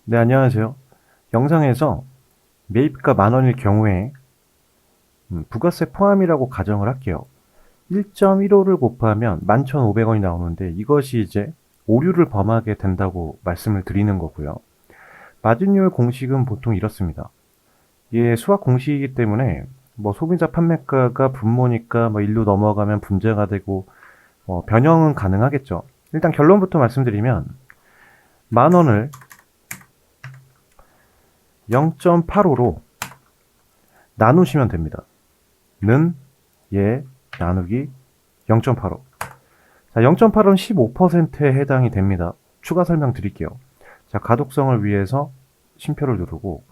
네, 안녕하세요. 영상에서 매입가 10,000원일 경우에 부가세 포함이라고 가정을 할게요. 1.15를 곱하면 11,500원이 나오는데 이것이 이제 오류를 범하게 된다고 말씀을 드리는 거고요. 마진율 공식은 보통 이렇습니다. 이게 수학 공식이기 때문에 뭐 소비자 판매가가 분모니까 뭐 일로 넘어가면 분자가 되고 변형은 가능하겠죠. 일단 결론부터 말씀드리면 10,000원을 0.85로 나누시면 됩니다. 는, 예, 나누기 0.85. 자, 0.85는 15%에 해당이 됩니다. 추가 설명 드릴게요. 자, 가독성을 위해서 쉼표를 누르고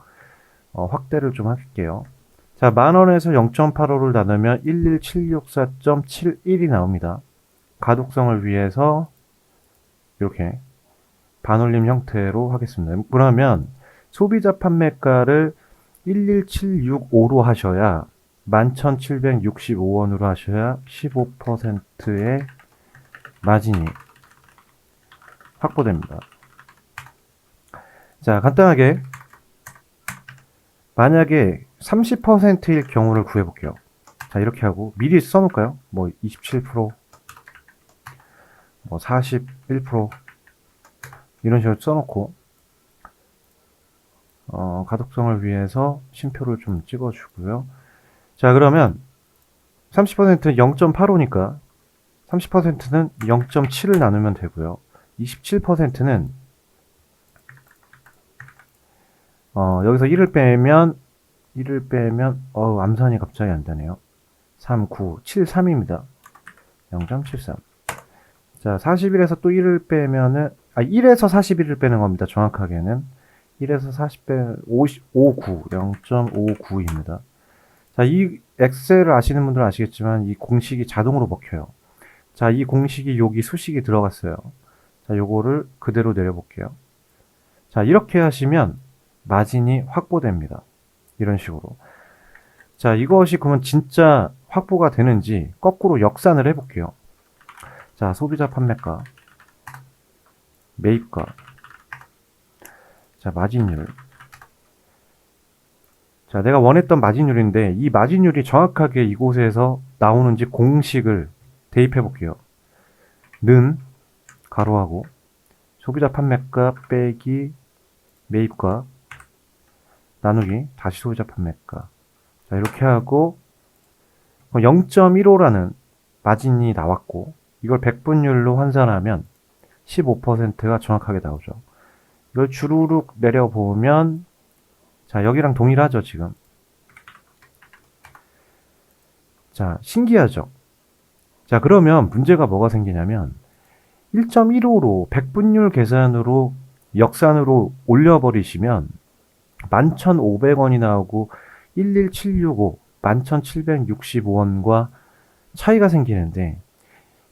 확대를 좀 할게요. 자, 10,000원에서 0.85를 나누면 11764.71이 나옵니다. 가독성을 위해서 이렇게 반올림 형태로 하겠습니다. 그러면 소비자 판매가를 11765로 하셔야 11,765원으로 하셔야 15%의 마진이 확보됩니다. 자, 간단하게 만약에 30%일 경우를 구해볼게요. 자, 이렇게 하고 미리 써놓을까요? 뭐 27%, 뭐 41%, 이런 식으로 써놓고 가독성을 위해서 쉼표를 좀 찍어주고요. 자, 그러면 30%는 0.85니까 30%는 0.7을 나누면 되고요. 27%는 여기서 1을 빼면 암산이 갑자기 안 되네요. 3, 9, 7, 3입니다. 0.73. 자, 41에서 또 1을 빼면은 1에서 41을 빼는 겁니다. 정확하게는 1에서 40 빼면 59, 0.59입니다. 자, 이 엑셀을 아시는 분들은 아시겠지만 이 공식이 자동으로 먹혀요. 자, 이 공식이 여기 수식이 들어갔어요. 자, 요거를 그대로 내려볼게요. 자, 이렇게 하시면 마진이 확보됩니다. 이런 식으로. 자, 이것이 그러면 진짜 확보가 되는지 거꾸로 역산을 해볼게요. 자, 소비자 판매가, 매입가, 자, 마진율. 자, 내가 원했던 마진율인데 이 마진율이 정확하게 이곳에서 나오는지 공식을 대입해 볼게요. 는 가로하고 소비자 판매가 빼기 매입가 나누기 다시 소비자 판매가. 자, 이렇게 하고 0.15라는 마진이 나왔고 이걸 백분율로 환산하면 15%가 정확하게 나오죠. 이걸 주르륵 내려보면 자, 여기랑 동일하죠, 지금. 자, 신기하죠? 자, 그러면 문제가 뭐가 생기냐면 1.15로 백분율 계산으로 역산으로 올려버리시면 11,500원이 나오고 11765, 11,765원과 차이가 생기는데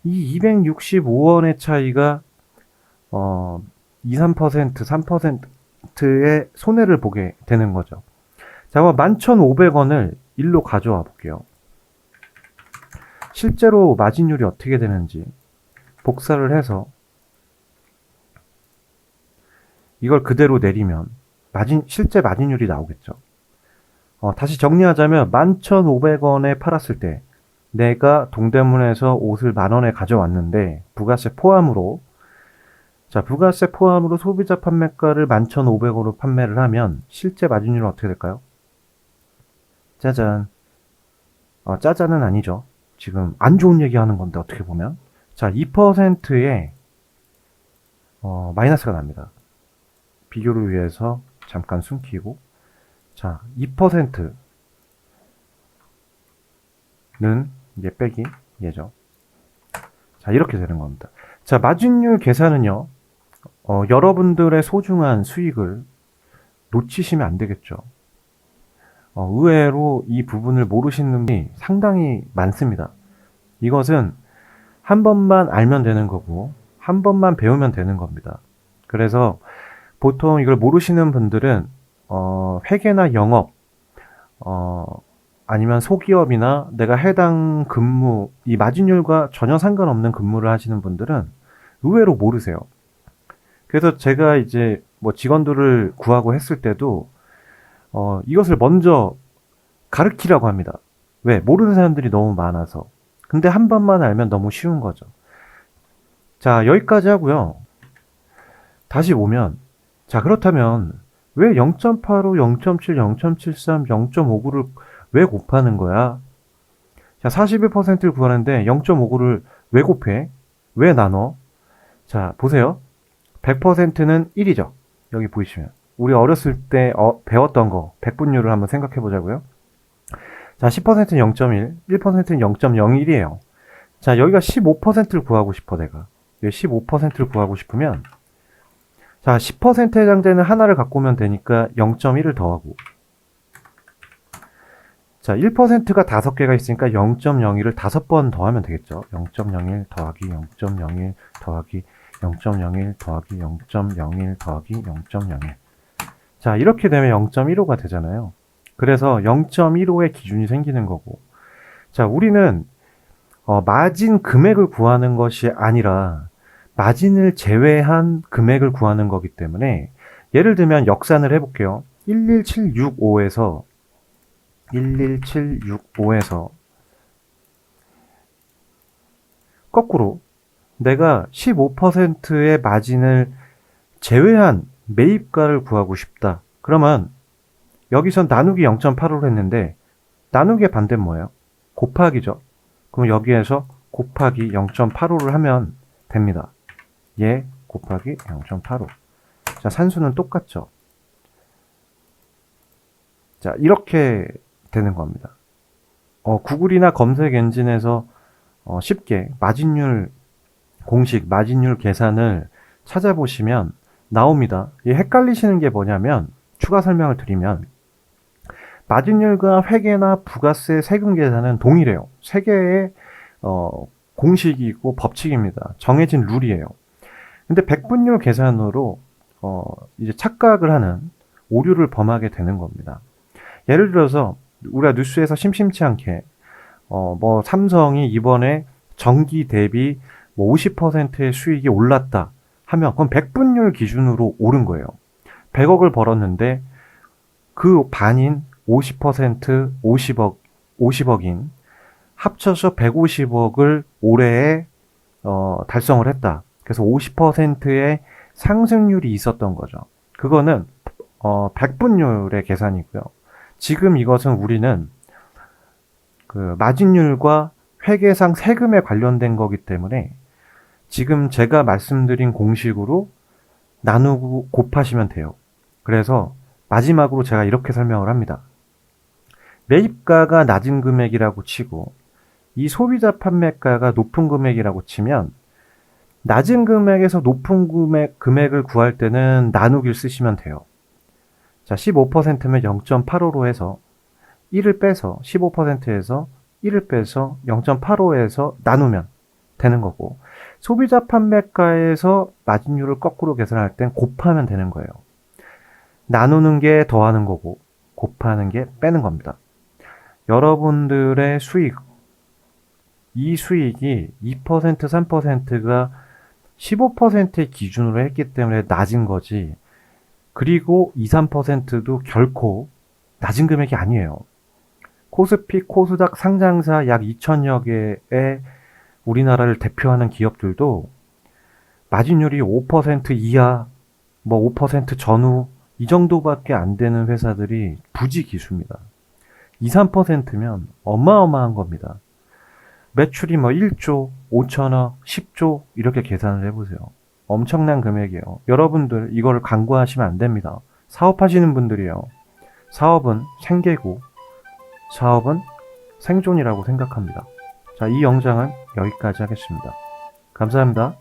이 265원의 차이가 2, 3%, 3%의 손해를 보게 되는 거죠. 자, 그럼 11,500원을 일로 가져와 볼게요. 실제로 마진율이 어떻게 되는지 복사를 해서 이걸 그대로 내리면 실제 마진율이 나오겠죠. 다시 정리하자면 11,500원에 팔았을 때 내가 동대문에서 옷을 10,000원에 가져왔는데 부가세 포함으로 자, 부가세 포함으로 소비자 판매가를 11,500원으로 판매를 하면 실제 마진율은 어떻게 될까요? 짜잔. 짜잔은 아니죠. 지금 안 좋은 얘기 하는 건데 어떻게 보면 자, 2%의 마이너스가 납니다. 비교를 위해서 잠깐 숨기고 자, 2%는 이제 빼기 얘죠. 자, 이렇게 되는 겁니다. 자, 마진율 계산은요. 여러분들의 소중한 수익을 놓치시면 안 되겠죠. 의외로 이 부분을 모르시는 분이 상당히 많습니다. 이것은 한 번만 알면 되는 거고 한 번만 배우면 되는 겁니다. 그래서 보통 이걸 모르시는 분들은 회계나 영업 아니면 소기업이나 내가 해당 근무 이 마진율과 전혀 상관없는 근무를 하시는 분들은 의외로 모르세요. 그래서 제가 이제 뭐 직원들을 구하고 했을 때도 이것을 먼저 가르치라고 합니다. 왜? 모르는 사람들이 너무 많아서. 근데 한 번만 알면 너무 쉬운 거죠. 자, 여기까지 하고요. 다시 보면, 자, 그렇다면 왜 0.85, 0.7, 0.73, 0.59를 왜 곱하는 거야? 자, 41%를 구하는데 0.59를 왜 곱해? 왜 나눠? 자, 보세요. 100%는 1이죠. 여기 보이시면. 우리 어렸을 때 배웠던 거, 백분율을 한번 생각해 보자고요. 자, 10%는 0.1, 1%는 0.01이에요. 자, 여기가 15%를 구하고 싶어, 내가. 15%를 구하고 싶으면, 자, 10%에 해당되는 하나를 갖고 오면 되니까 0.1을 더하고, 자, 1%가 5개가 있으니까 0.01을 5번 더하면 되겠죠. 0.01 더하기 0.01 더하기 0.01 더하기 0.01 더하기 0.01. 자, 이렇게 되면 0.15가 되잖아요. 그래서 0.15의 기준이 생기는 거고. 자, 우리는 마진 금액을 구하는 것이 아니라 마진을 제외한 금액을 구하는 거기 때문에 예를 들면 역산을 해볼게요. 11765에서 11765에서 거꾸로 내가 15%의 마진을 제외한 매입가를 구하고 싶다. 그러면 여기선 나누기 0.85로 했는데 나누기의 반대는 뭐예요? 곱하기죠. 그럼 여기에서 곱하기 0.85를 하면 됩니다. 얘 곱하기 0.85. 자, 산수는 똑같죠. 자, 이렇게 되는 겁니다. 구글이나 검색 엔진에서 쉽게 마진율 공식, 마진율 계산을 찾아보시면 나옵니다. 이 헷갈리시는 게 뭐냐면 추가 설명을 드리면 마진율과 회계나 부가세 세금 계산은 동일해요. 세 개의 공식이 있고 법칙입니다. 정해진 룰이에요. 근데 백분율 계산으로 이제 착각을 하는 오류를 범하게 되는 겁니다. 예를 들어서 우리가 뉴스에서 심심치 않게 뭐 삼성이 이번에 전기 대비 뭐 50%의 수익이 올랐다 하면 그건 백분율 기준으로 오른 거예요. 100억을 벌었는데 그 반인 50%, 50억인 합쳐서 150억을 올해에 달성을 했다. 그래서 50%의 상승률이 있었던 거죠. 그거는 백분율의 계산이고요. 지금 이것은 우리는 그 마진율과 회계상 세금에 관련된 거기 때문에 지금 제가 말씀드린 공식으로 나누고 곱하시면 돼요. 그래서 마지막으로 제가 이렇게 설명을 합니다. 매입가가 낮은 금액이라고 치고 이 소비자 판매가가 높은 금액이라고 치면 낮은 금액에서 높은 금액을 구할 때는 나누기를 쓰시면 돼요. 자, 15%면 0.85로 해서 1을 빼서 15%에서 1을 빼서 0.85에서 나누면 되는 거고 소비자 판매가에서 마진율을 거꾸로 계산할 땐 곱하면 되는 거예요. 나누는 게 더하는 거고 곱하는 게 빼는 겁니다. 여러분들의 수익, 이 수익이 2%, 3%가 15%의 기준으로 했기 때문에 낮은 거지 그리고 2, 3%도 결코 낮은 금액이 아니에요. 코스피, 코스닥 상장사 약 2천여 개의 우리나라를 대표하는 기업들도 마진율이 5% 이하, 뭐 5% 전후 이 정도밖에 안 되는 회사들이 부지기수입니다. 2, 3%면 어마어마한 겁니다. 매출이 뭐 1조, 5천억, 10조 이렇게 계산을 해보세요. 엄청난 금액이에요. 여러분들 이거를 간과하시면 안 됩니다. 사업하시는 분들이에요. 사업은 생계고 사업은 생존이라고 생각합니다. 자, 이 영상은 여기까지 하겠습니다. 감사합니다.